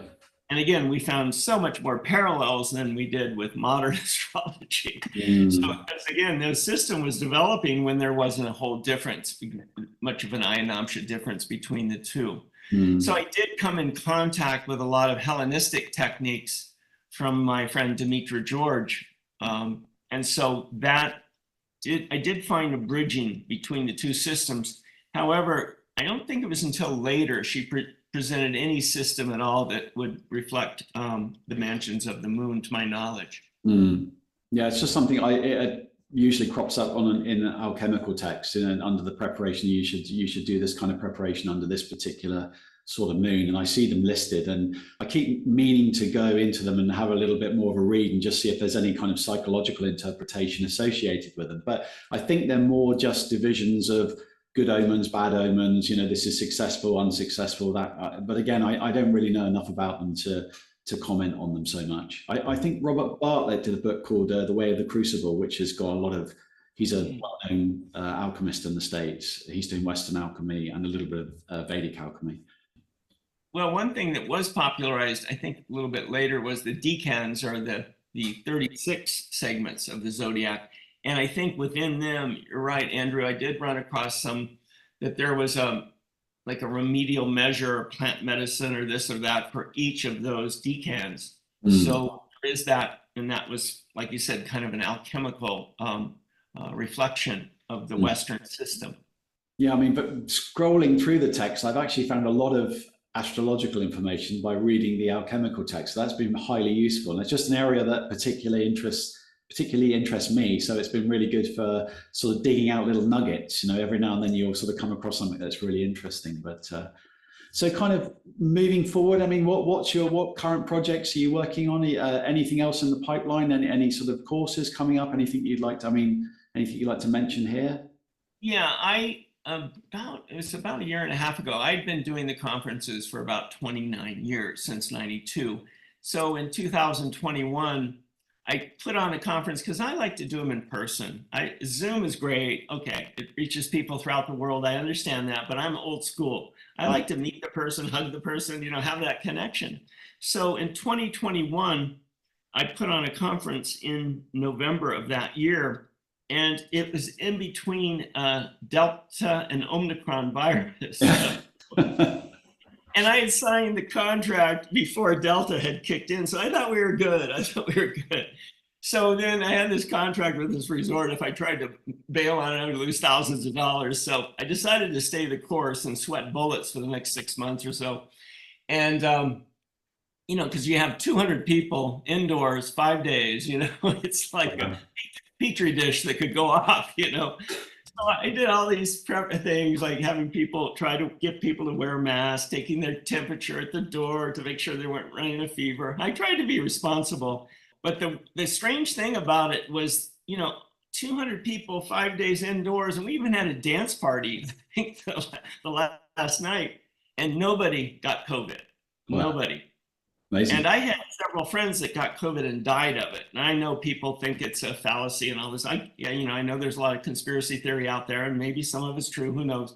And again, we found so much more parallels than we did with modern astrology. So again, the system was developing when there wasn't a whole difference, much of an Ayanamsha difference between the two. So I did come in contact with a lot of Hellenistic techniques from my friend Dimitra George. And so I did find a bridging between the two systems. However, I don't think it was until later she presented any system at all that would reflect the mansions of the moon, to my knowledge. Yeah, it's just something it usually crops up in alchemical texts. Under the preparation, you should do this kind of preparation under this particular sort of moon, and I see them listed, and I keep meaning to go into them and have a little bit more of a read and just see if there's any kind of psychological interpretation associated with them. But I think they're more just divisions of good omens, bad omens. This is successful, unsuccessful. But again, I don't really know enough about them to comment on them so much. I think Robert Bartlett did a book called The Way of the Crucible, which has got a lot of. He's a well-known alchemist in the States. He's doing Western alchemy and a little bit of Vedic alchemy. Well, one thing that was popularized, I think, a little bit later was the decans, or the 36 segments of the zodiac. And I think within them, you're right, Andrew, I did run across that there was like a remedial measure or plant medicine or this or that for each of those decans. So there is that, and that was, like you said, kind of an alchemical reflection of the Western system. Yeah, but scrolling through the text, I've actually found a lot of astrological information by reading the alchemical text. So that's been highly useful. And it's just an area that particularly interests me. So it's been really good for sort of digging out little nuggets. Every now and then you'll sort of come across something that's really interesting. But so kind of moving forward, what current projects are you working on? Anything else in the pipeline? Any sort of courses coming up? Anything you'd like to mention here? Yeah, it was about a year and a half ago. I'd been doing the conferences for about 29 years, since 92. So in 2021, I put on a conference because I like to do them in person. Zoom is great. Okay, it reaches people throughout the world. I understand that, but I'm old school. I like to meet the person, hug the person, have that connection. So in 2021, I put on a conference in November of that year. And it was in between Delta and Omicron virus. And I had signed the contract before Delta had kicked in. So I thought we were good. So then I had this contract with this resort. If I tried to bail on it, I would lose thousands of dollars. So I decided to stay the course and sweat bullets for the next 6 months or so. And, because you have 200 people indoors, 5 days, it's like a petri dish that could go off, So I did all these prep things, like having people try to get people to wear masks, taking their temperature at the door to make sure they weren't running a fever. I tried to be responsible, but the strange thing about it was, 200 people, 5 days indoors, and we even had a dance party, I think the last night, and nobody got COVID. Wow. Nobody. Amazing. And I had several friends that got COVID and died of it. And I know people think it's a fallacy and all this. I know there's a lot of conspiracy theory out there, and maybe some of it's true, who knows.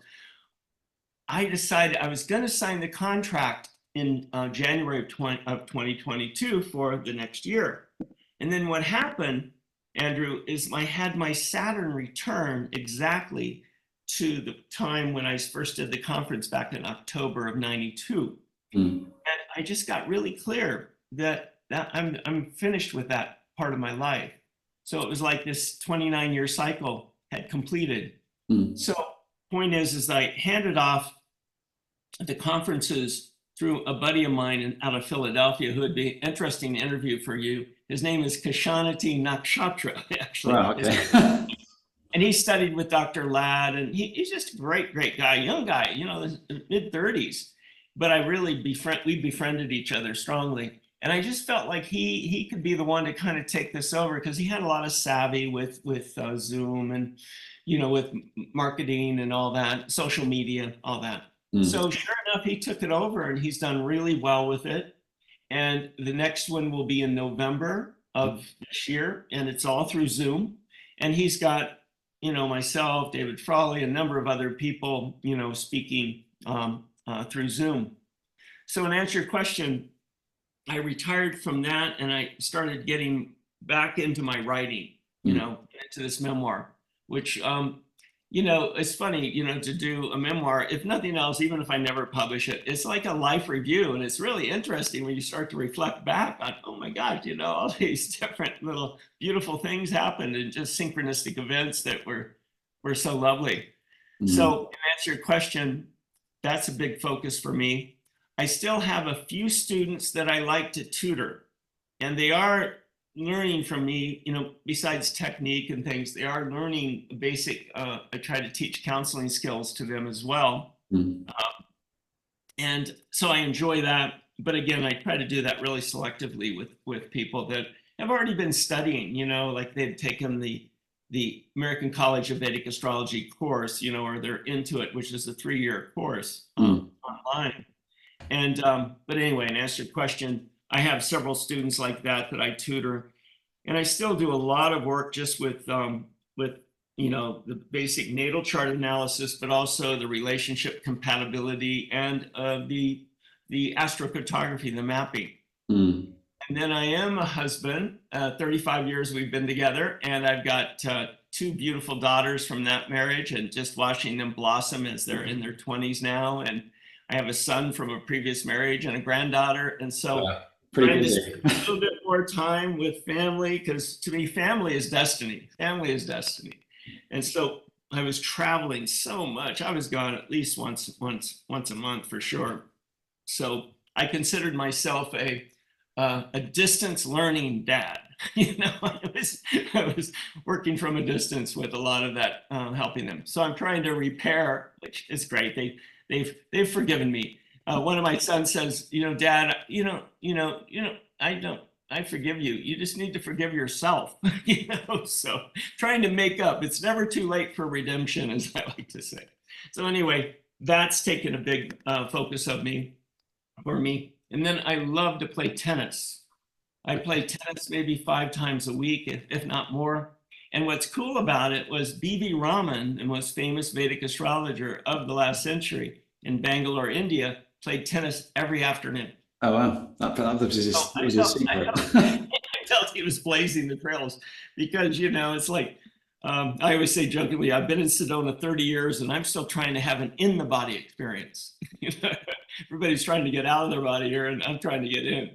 I decided I was going to sign the contract in January of 2022 for the next year. And then what happened, Andrew, is I had my Saturn return exactly to the time when I first did the conference back in October of 92. And I just got really clear that I'm finished with that part of my life. So it was like this 29-year cycle had completed. So point is I handed off the conferences through a buddy of mine out of Philadelphia who would be interesting to interview for you. His name is Kashanati Nakshatra, actually. Wow, okay. And he studied with Dr. Ladd, and he's just a great guy, young guy, mid-30s. But we befriended each other strongly. And I just felt like he could be the one to kind of take this over, because he had a lot of savvy with Zoom and, with marketing and all that, social media, all that. So sure enough, he took it over and he's done really well with it. And the next one will be in November of this year, and it's all through Zoom. And he's got, myself, David Frawley, a number of other people, speaking through Zoom. So in answer to your question, I retired from that and I started getting back into my writing, into this memoir, which, it's funny, to do a memoir, if nothing else, even if I never publish it, it's like a life review. And it's really interesting when you start to reflect back on, oh my God, all these different little beautiful things happened, and just synchronistic events that were so lovely. So to answer your question, that's a big focus for me. I still have a few students that I like to tutor, and they are learning from me, besides technique and things, they are learning basic, I try to teach counseling skills to them as well. And so I enjoy that. But again, I try to do that really selectively with people that have already been studying, like they've taken the American College of Vedic Astrology course, or they're into it, which is a 3-year course online. And, but anyway, to answer your question, I have several students like that I tutor, and I still do a lot of work just with the basic natal chart analysis, but also the relationship compatibility and the astrocartography, the mapping. And then I am a husband. 35 years we've been together, and I've got 2 beautiful daughters from that marriage, and just watching them blossom as they're in their 20s now. And I have a son from a previous marriage and a granddaughter. And so trying to spend a little bit more time with family, because to me, family is destiny. Family is destiny. And so I was traveling so much. I was gone at least once a month for sure. So I considered myself a distance learning dad. I was working from a distance with a lot of that, helping them. So I'm trying to repair, which is great. They've forgiven me. One of my sons says, Dad, I forgive you. You just need to forgive yourself. So trying to make up. It's never too late for redemption, as I like to say. So anyway, that's taken a big focus for me. And then I love to play tennis. I play tennis maybe 5 times a week, if not more. And what's cool about it was B.V. Raman, the most famous Vedic astrologer of the last century in Bangalore, India, played tennis every afternoon. Oh, wow. That was his secret. I felt he was blazing the trails, because, it's like, I always say jokingly, I've been in Sedona 30 years and I'm still trying to have an in-the-body experience. Everybody's trying to get out of their body here, and I'm trying to get in.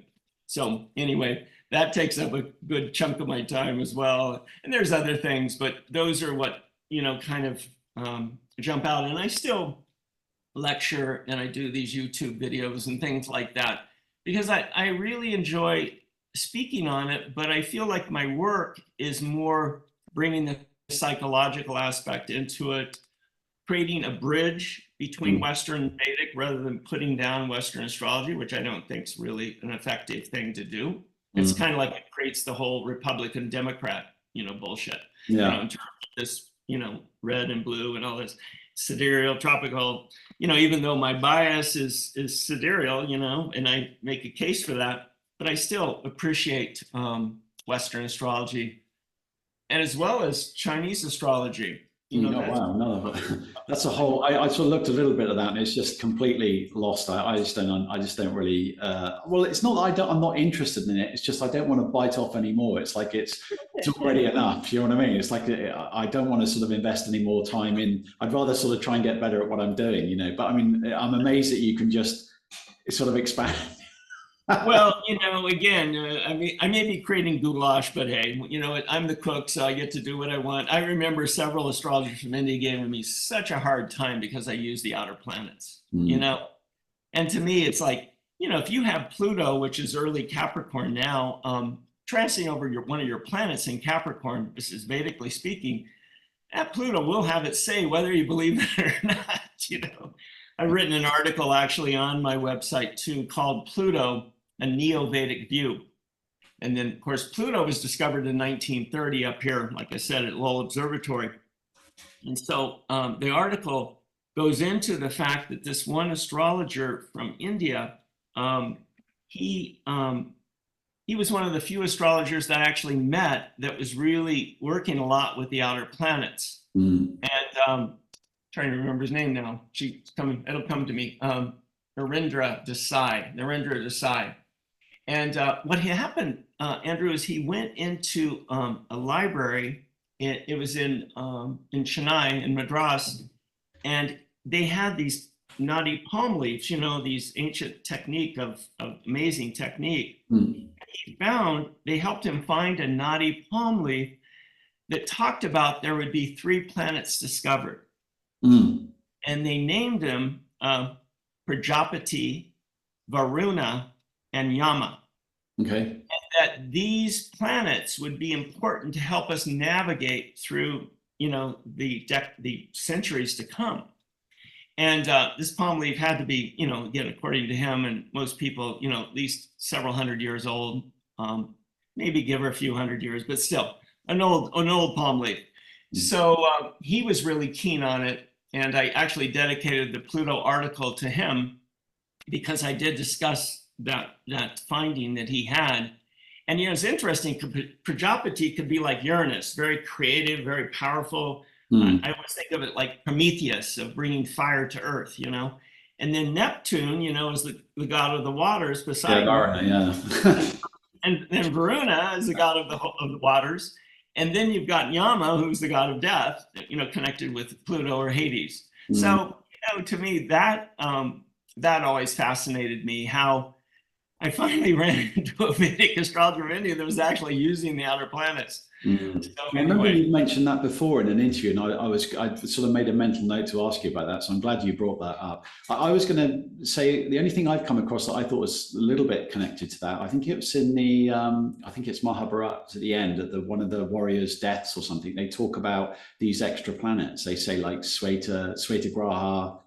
So anyway, that takes up a good chunk of my time as well. And there's other things, but those are what, kind of jump out. And I still lecture, and I do these YouTube videos and things like that, because I really enjoy speaking on it, but I feel like my work is more bringing the psychological aspect into it, creating a bridge between Western and Vedic rather than putting down Western astrology, which I don't think is really an effective thing to do. It's kind of like it creates the whole Republican Democrat, bullshit. Yeah. In terms of this, red and blue and all this sidereal, tropical, even though my bias is sidereal, and I make a case for that, but I still appreciate Western astrology, and as well as Chinese astrology. Wow, no, that's a whole. I sort of looked a little bit at that, and it's just completely lost. I just don't really. Well, it's not that I'm not interested in it. It's just I don't want to bite off anymore. It's like it's already enough. You know what I mean? It's like I don't want to sort of invest any more time in. I'd rather sort of try and get better at what I'm doing. But I mean, I'm amazed that you can just sort of expand. Well, again, I may be creating goulash, but hey, I'm the cook, so I get to do what I want. I remember several astrologers from India giving me such a hard time because I use the outer planets, and to me, it's like, if you have Pluto, which is early Capricorn now, transiting over one of your planets in Capricorn, this is Vedically speaking, that Pluto will have its say whether you believe it or not, I've written an article actually on my website too called Pluto, a Neo-Vedic View. And then, of course, Pluto was discovered in 1930 up here, like I said, at Lowell Observatory. And so the article goes into the fact that this one astrologer from India, he was one of the few astrologers that I actually met that was really working a lot with the outer planets. And trying to remember his name now. It'll come to me. Narendra Desai. And what happened, Andrew, is he went into a library. It was in Chennai, in Madras, and they had these nadi palm leaves, these ancient technique of amazing technique. They helped him find a nadi palm leaf that talked about there would be 3 planets discovered. And they named them Prajapati, Varuna, and Yama. Okay. And that these planets would be important to help us navigate through, the centuries to come. And this palm leaf had to be, again, according to him and most people, at least several hundred years old, maybe give her a few hundred years, but still an old palm leaf. So he was really keen on it. And I actually dedicated the Pluto article to him because I did discuss that finding that he had. And it's interesting, Prajapati could be like Uranus, very creative, very powerful. I always think of it like Prometheus, of bringing fire to earth, And then Neptune, is the god of the waters beside and then Varuna is the god of the waters. And then you've got Yama, who's the god of death, connected with Pluto or Hades. So, to me, that always fascinated me, how I finally ran into a Vedic astrologer of India that was actually using the outer planets. So I remember you mentioned that before in an interview, and I sort of made a mental note to ask you about that. So I'm glad you brought that up. I was going to say the only thing I've come across that I thought was a little bit connected to that. I think it was in the, I think it's Mahabharata at the end, at one of the warriors' deaths or something. They talk about these extra planets. They say like Sweta Graha,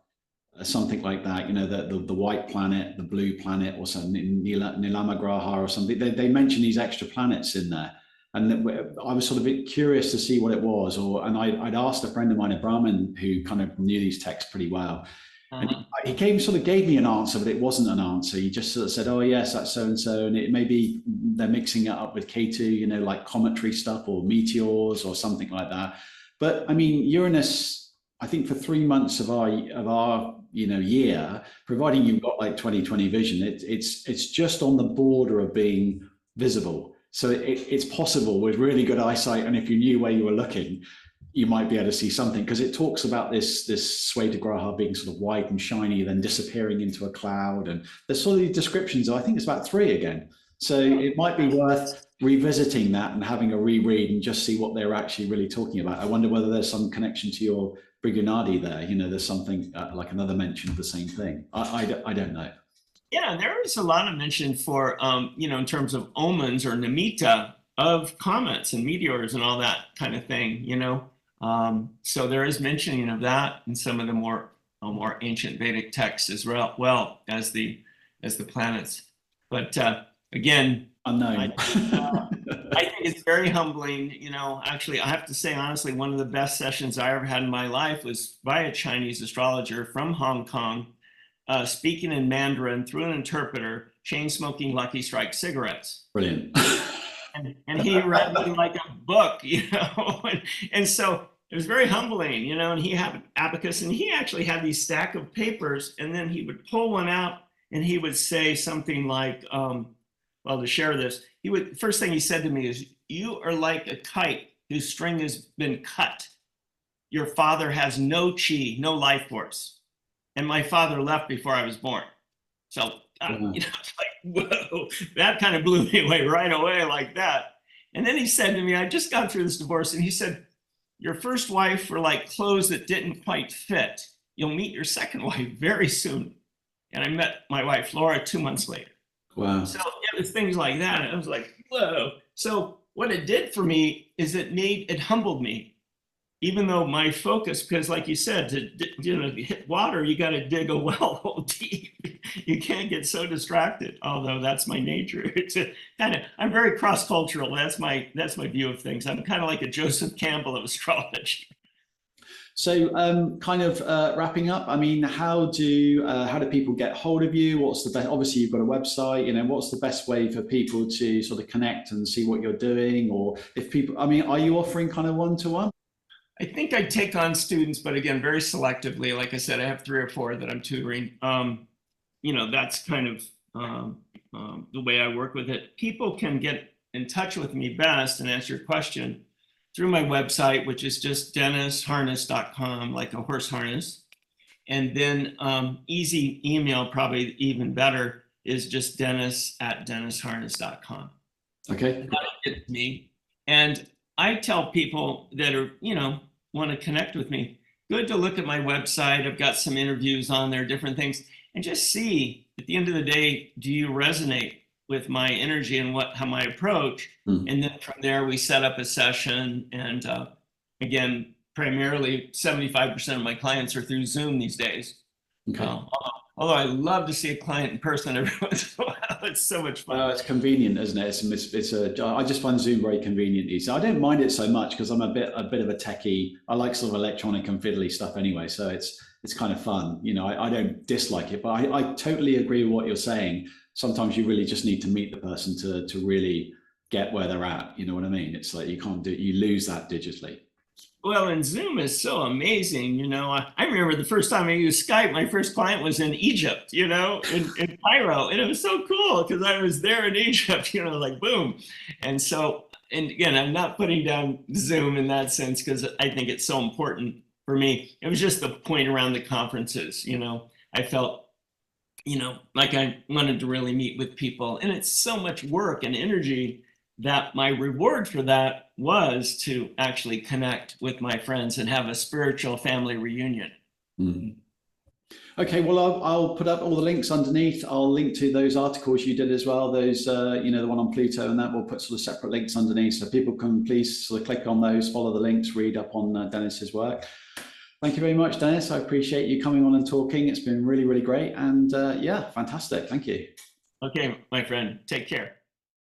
something like that. The white planet, the blue planet, or something, Nilama Graha or something. They mention these extra planets in there. And I was sort of a bit curious to see what it was, and I'd asked a friend of mine, a Brahmin, who kind of knew these texts pretty well. And he gave me an answer, but it wasn't an answer. He just sort of said, "Oh yes, that's so and so," and it maybe they're mixing it up with Ketu, like cometary stuff or meteors or something like that. But I mean, Uranus, I think for 3 months of our year, providing you've got like 20/20 vision, it's just on the border of being visible. So it's possible with really good eyesight, and if you knew where you were looking, you might be able to see something, because it talks about this Sweta Graha being sort of white and shiny, then disappearing into a cloud, and there's sort of these descriptions. I think it's about 3 again. So it might be worth revisiting that and having a reread and just see what they're actually really talking about. I wonder whether there's some connection to your Brigunadi there. There's something like another mention of the same thing. I don't know. Yeah, there is a lot of mention for, in terms of omens or nimitta of comets and meteors and all that kind of thing, So there is mentioning of that in some of the more ancient Vedic texts as well as the planets. But again, unknown. I think it's very humbling. Actually, I have to say, honestly, one of the best sessions I ever had in my life was by a Chinese astrologer from Hong Kong, speaking in Mandarin through an interpreter, chain smoking Lucky Strike cigarettes. Brilliant. And he read me like a book, and so it was very humbling, and he had abacus, and he actually had these stack of papers, and then he would pull one out and he would say something like, well, to share this, first thing he said to me is, "You are like a kite whose string has been cut. Your father has no chi, no life force. And my father left before I was born." So, it's like, whoa, that kind of blew me away right away like that. And then he said to me, I just got through this divorce, and he said, "Your first wife were like clothes that didn't quite fit. You'll meet your second wife very soon." And I met my wife, Laura, 2 months later. Wow. So it was things like that. And I was like, whoa. So what it did for me is it humbled me. Even though my focus, because like you said, to hit water, you got to dig a well deep. You can't get so distracted. Although that's my nature. I'm very cross-cultural. That's my view of things. I'm kind of like a Joseph Campbell of astrology. So, kind of wrapping up. I mean, how do people get hold of you? What's the best? Obviously, you've got a website. What's the best way for people to sort of connect and see what you're doing? Or if people, I mean, are you offering kind of one-to-one? I think I take on students, but again, very selectively. Like I said, I have 3 or 4 that I'm tutoring. That's kind of the way I work with it. People can get in touch with me best and answer your question through my website, which is just dennisharness.com, like a horse harness. And then easy email, probably even better, is just dennis@dennisharness.com. Okay. That'll get me. And I tell people that are, want to connect with me, good to look at my website. I've got some interviews on there, different things, and just see at the end of the day, do you resonate with my energy and how my approach? And then from there, we set up a session. And again, primarily 75% of my clients are through Zoom these days. Okay. Although I love to see a client in person every once in a while. It's so much fun. It's convenient, isn't it? I just find Zoom very convenient. So I don't mind it so much because I'm a bit of a techie. I like sort of electronic and fiddly stuff anyway. So it's kind of fun. I don't dislike it, but I totally agree with what you're saying. Sometimes you really just need to meet the person to really get where they're at. You know what I mean? It's like you lose that digitally. Well, and Zoom is so amazing. I remember the first time I used Skype, my first client was in Egypt, in Cairo. And it was so cool because I was there in Egypt, like boom. And so, and again, I'm not putting down Zoom in that sense because I think it's so important for me. It was just the point around the conferences, I felt, like I wanted to really meet with people. And it's so much work and energy that my reward for that was to actually connect with my friends and have a spiritual family reunion. Okay, well, I'll put up all the links underneath. I'll link to those articles you did as well. Those, the one on Pluto and that. We'll put sort of separate links underneath so people can please sort of click on those, follow the links, read up on Dennis's work. Thank you very much, Dennis. I appreciate you coming on and talking. It's been really, really great. And yeah, fantastic. Thank you. Okay, my friend, take care.